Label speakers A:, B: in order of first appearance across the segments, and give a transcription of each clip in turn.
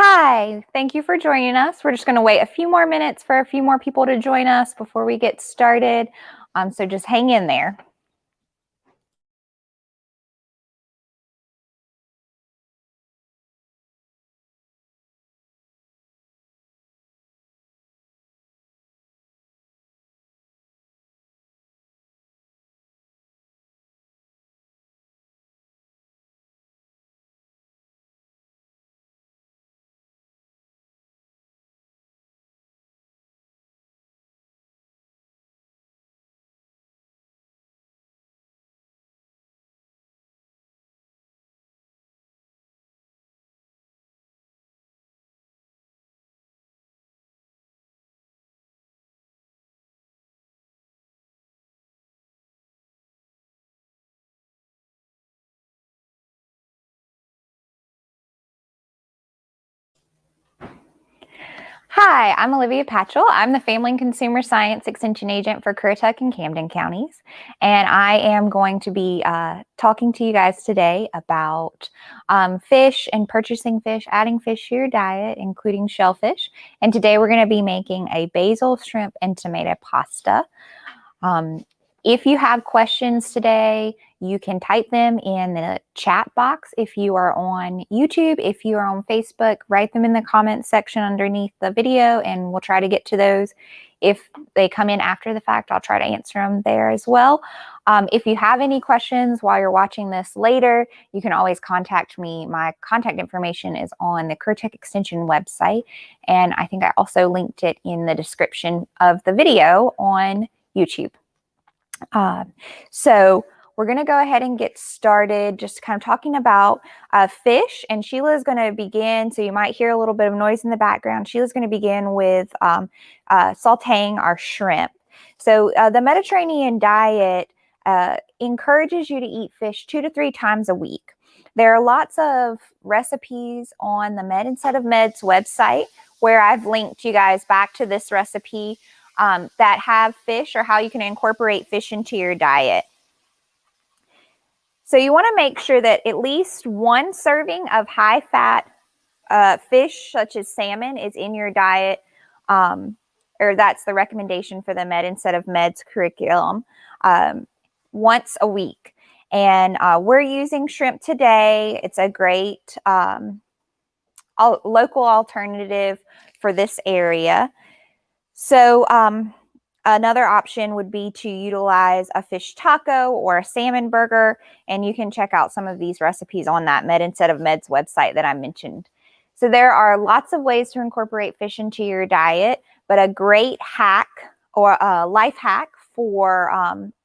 A: Hi, thank you for joining us. We're just going to wait a few more minutes for a few more people to join us before we get started. So just hang in there. Hi, I'm Olivia Patchell. I'm the Family and Consumer Science Extension Agent for Currituck and Camden counties. And I am going to be talking to you guys today about fish and purchasing fish, adding fish to your diet, including shellfish. And today we're going to be making a basil, shrimp, and tomato pasta. If you have questions today, you can type them in the chat box. If you are on YouTube, if you are on Facebook, write them in the comments section underneath the video and we'll try to get to those. If they come in after the fact, I'll try to answer them there as well. If you have any questions while you're watching this later, you can always contact me. My contact information is on the Currituck Extension website, and I think I also linked it in the description of the video on YouTube. So we're going to go ahead and get started just kind of talking about fish, and Sheila is going to begin, so you might hear a little bit of noise in the background. Sheila's going to begin with sauteing our shrimp. So the Mediterranean diet encourages you to eat fish 2 to 3 times a week. There are lots of recipes on the Med Instead of Meds website where I've linked you guys back to this recipe that have fish, or how you can incorporate fish into your diet. So you want to make sure that at least one serving of high-fat fish, such as salmon, is in your diet, or that's the recommendation for the Med Instead of Meds curriculum, once a week. And we're using shrimp today. It's a great local alternative for this area. So another option would be to utilize a fish taco or a salmon burger, and you can check out some of these recipes on that Med Instead of Meds website that I mentioned. So there are lots of ways to incorporate fish into your diet, but a great hack or a life hack for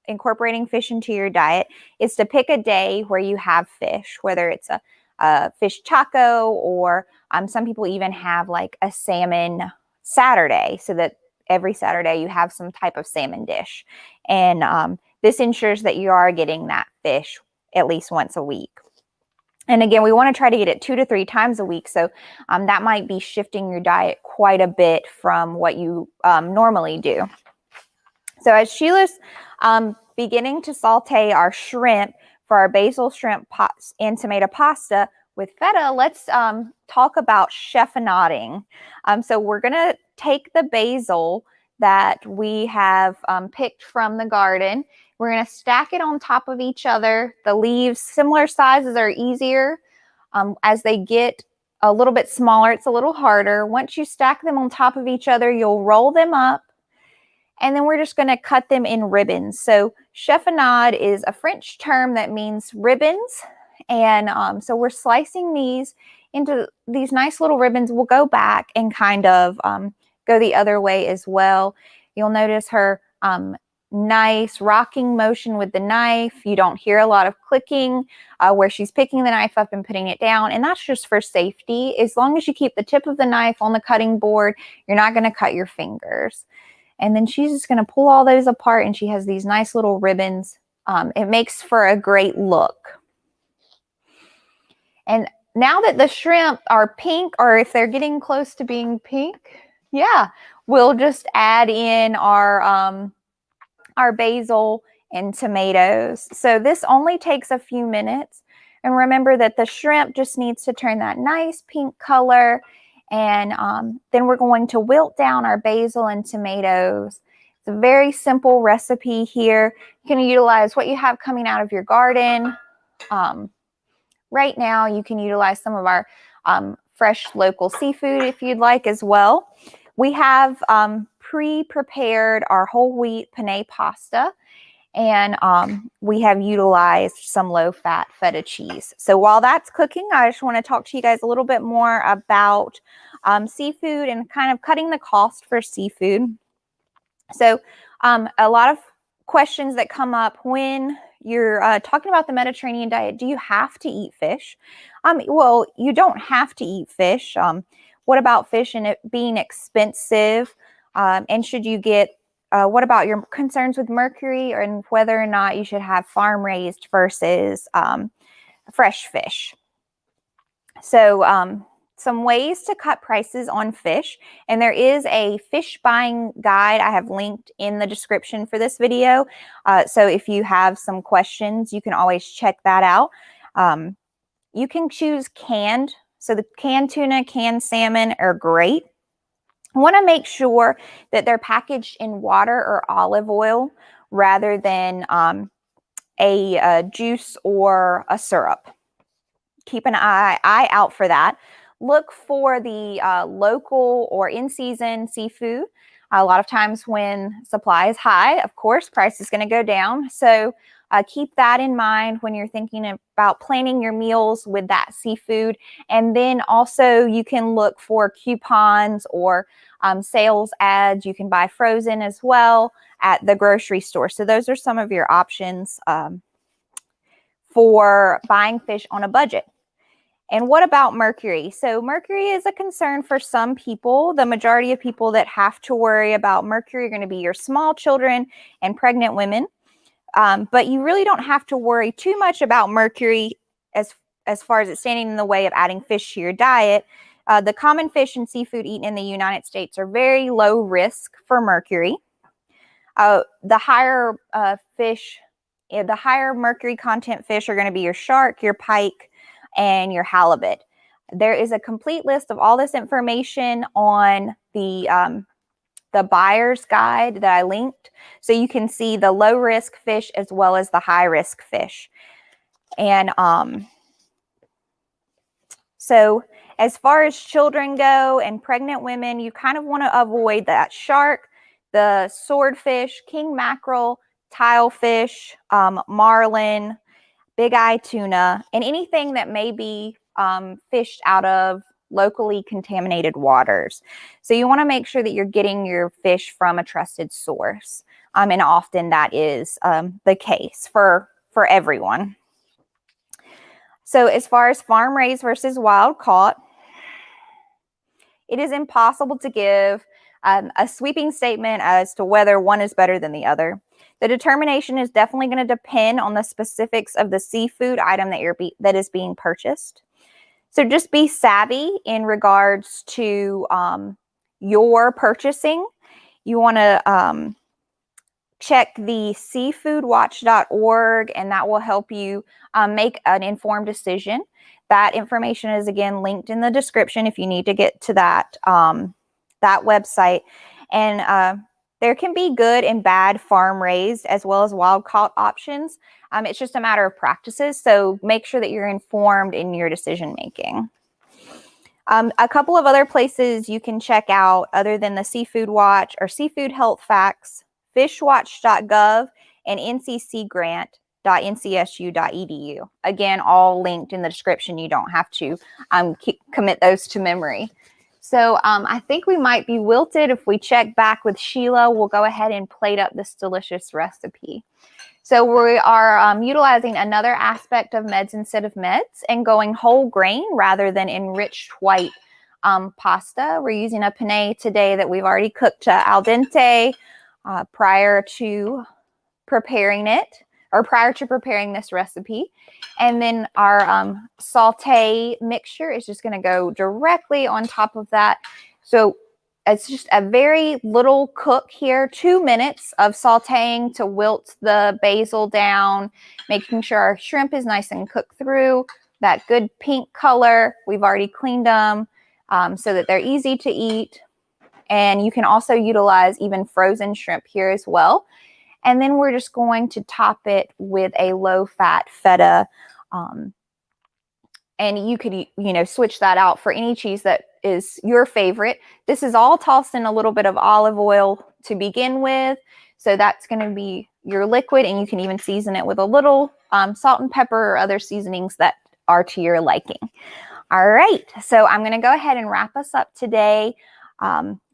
A: incorporating fish into your diet is to pick a day where you have fish, whether it's a fish taco, or some people even have like a salmon Saturday, so that every Saturday you have some type of salmon dish. And this ensures that you are getting that fish at least once a week. And again, we want to try to get it 2 to 3 times a week. So that might be shifting your diet quite a bit from what you normally do. So as Sheila's beginning to saute our shrimp for our basil, shrimp, and tomato pasta with feta, let's talk about chiffonading. So we're going to take the basil that we have picked from the garden. We're going to stack it on top of each other. The leaves, similar sizes, are easier. As they get a little bit smaller, it's a little harder. Once you stack them on top of each other, you'll roll them up, and then we're just going to cut them in ribbons. So chiffonade is a French term that means ribbons. And so we're slicing these into these nice little ribbons. We'll go back and kind of go the other way as well. You'll notice her nice rocking motion with the knife. You don't hear a lot of clicking where she's picking the knife up and putting it down. And that's just for safety. As long as you keep the tip of the knife on the cutting board, you're not going to cut your fingers. And then she's just going to pull all those apart, and she has these nice little ribbons. It makes for a great look. And now that the shrimp are pink, or if they're getting close to being pink, yeah, we'll just add in our basil and tomatoes. So this only takes a few minutes. And remember that the shrimp just needs to turn that nice pink color. And then we're going to wilt down our basil and tomatoes. It's a very simple recipe here. You can utilize what you have coming out of your garden. Right now, you can utilize some of our fresh local seafood if you'd like as well. We have pre-prepared our whole wheat penne pasta, and we have utilized some low-fat feta cheese. So while that's cooking, I just want to talk to you guys a little bit more about seafood and kind of cutting the cost for seafood. So a lot of questions that come up when you're talking about the Mediterranean diet. Do you have to eat fish? Well, you don't have to eat fish. What about fish and it being expensive? And should you get, what about your concerns with mercury and whether or not you should have farm raised versus fresh fish? So some ways to cut prices on fish, and there is a fish buying guide I have linked in the description for this video. So if you have some questions, you can always check that out. You can choose canned. So the canned tuna, canned salmon are great. I want to make sure that they're packaged in water or olive oil rather than a juice or a syrup. Keep an eye out for that. Look for the local or in-season seafood. A lot of times when supply is high, of course, price is going to go down. So keep that in mind when you're thinking about planning your meals with that seafood. And then also you can look for coupons or sales ads. You can buy frozen as well at the grocery store. So those are some of your options for buying fish on a budget. And what about mercury? So mercury is a concern for some people. The majority of people that have to worry about mercury are going to be your small children and pregnant women. But you really don't have to worry too much about mercury as far as it's standing in the way of adding fish to your diet. The common fish and seafood eaten in the United States are very low risk for mercury. The higher the higher mercury content fish are going to be your shark, your pike, and your halibut. There is a complete list of all this information on the buyer's guide that I linked. So you can see the low risk fish as well as the high risk fish. And so as far as children go and pregnant women, you kind of want to avoid that shark, the swordfish, king mackerel, tilefish, marlin, big eye tuna, and anything that may be fished out of locally contaminated waters. So you want to make sure that you're getting your fish from a trusted source. And often that is the case for everyone. So as far as farm raised versus wild caught, it is impossible to give a sweeping statement as to whether one is better than the other. The determination is definitely going to depend on the specifics of the seafood item that is being purchased. So just be savvy in regards to your purchasing. You want to check the seafoodwatch.org, and that will help you make an informed decision. That information is again linked in the description if you need to get to that website. And there can be good and bad farm raised as well as wild caught options. It's just a matter of practices. So make sure that you're informed in your decision making. A couple of other places you can check out other than the Seafood Watch are Seafood Health Facts, fishwatch.gov, and nccgrant.ncsu.edu. Again, all linked in the description. You don't have to commit those to memory. So I think we might be wilted. If we check back with Sheila, we'll go ahead and plate up this delicious recipe. So we are utilizing another aspect of meds instead of meds and going whole grain rather than enriched white pasta. We're using a penne today that we've already cooked al dente prior to preparing it, or prior to preparing this recipe. And then our saute mixture is just going to go directly on top of that. So it's just a very little cook here, 2 minutes of sauteing to wilt the basil down, making sure our shrimp is nice and cooked through, that good pink color. We've already cleaned them. so that they're easy to eat. And you can also utilize even frozen shrimp here as well. And then we're just going to top it with a low-fat feta. And you could, switch that out for any cheese that is your favorite. This is all tossed in a little bit of olive oil to begin with. So that's going to be your liquid, and you can even season it with a little salt and pepper or other seasonings that are to your liking. All right, so I'm going to go ahead and wrap us up today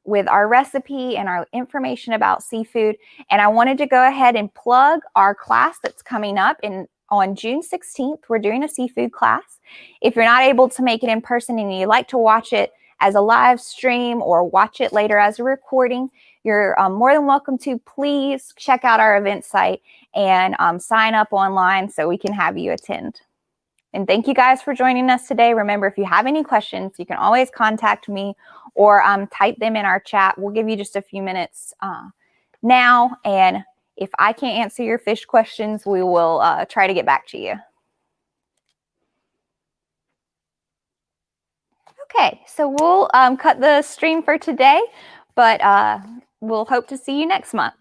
A: with our recipe and our information about seafood. And I wanted to go ahead and plug our class that's coming up on June 16th. We're doing a seafood class. If you're not able to make it in person and you'd like to watch it as a live stream or watch it later as a recording, you're more than welcome to. Please check out our event site and sign up online so we can have you attend. And thank you guys for joining us today. Remember, if you have any questions, you can always contact me or type them in our chat. We'll give you just a few minutes now. And if I can't answer your fish questions, we will try to get back to you. Okay, so we'll cut the stream for today, but we'll hope to see you next month.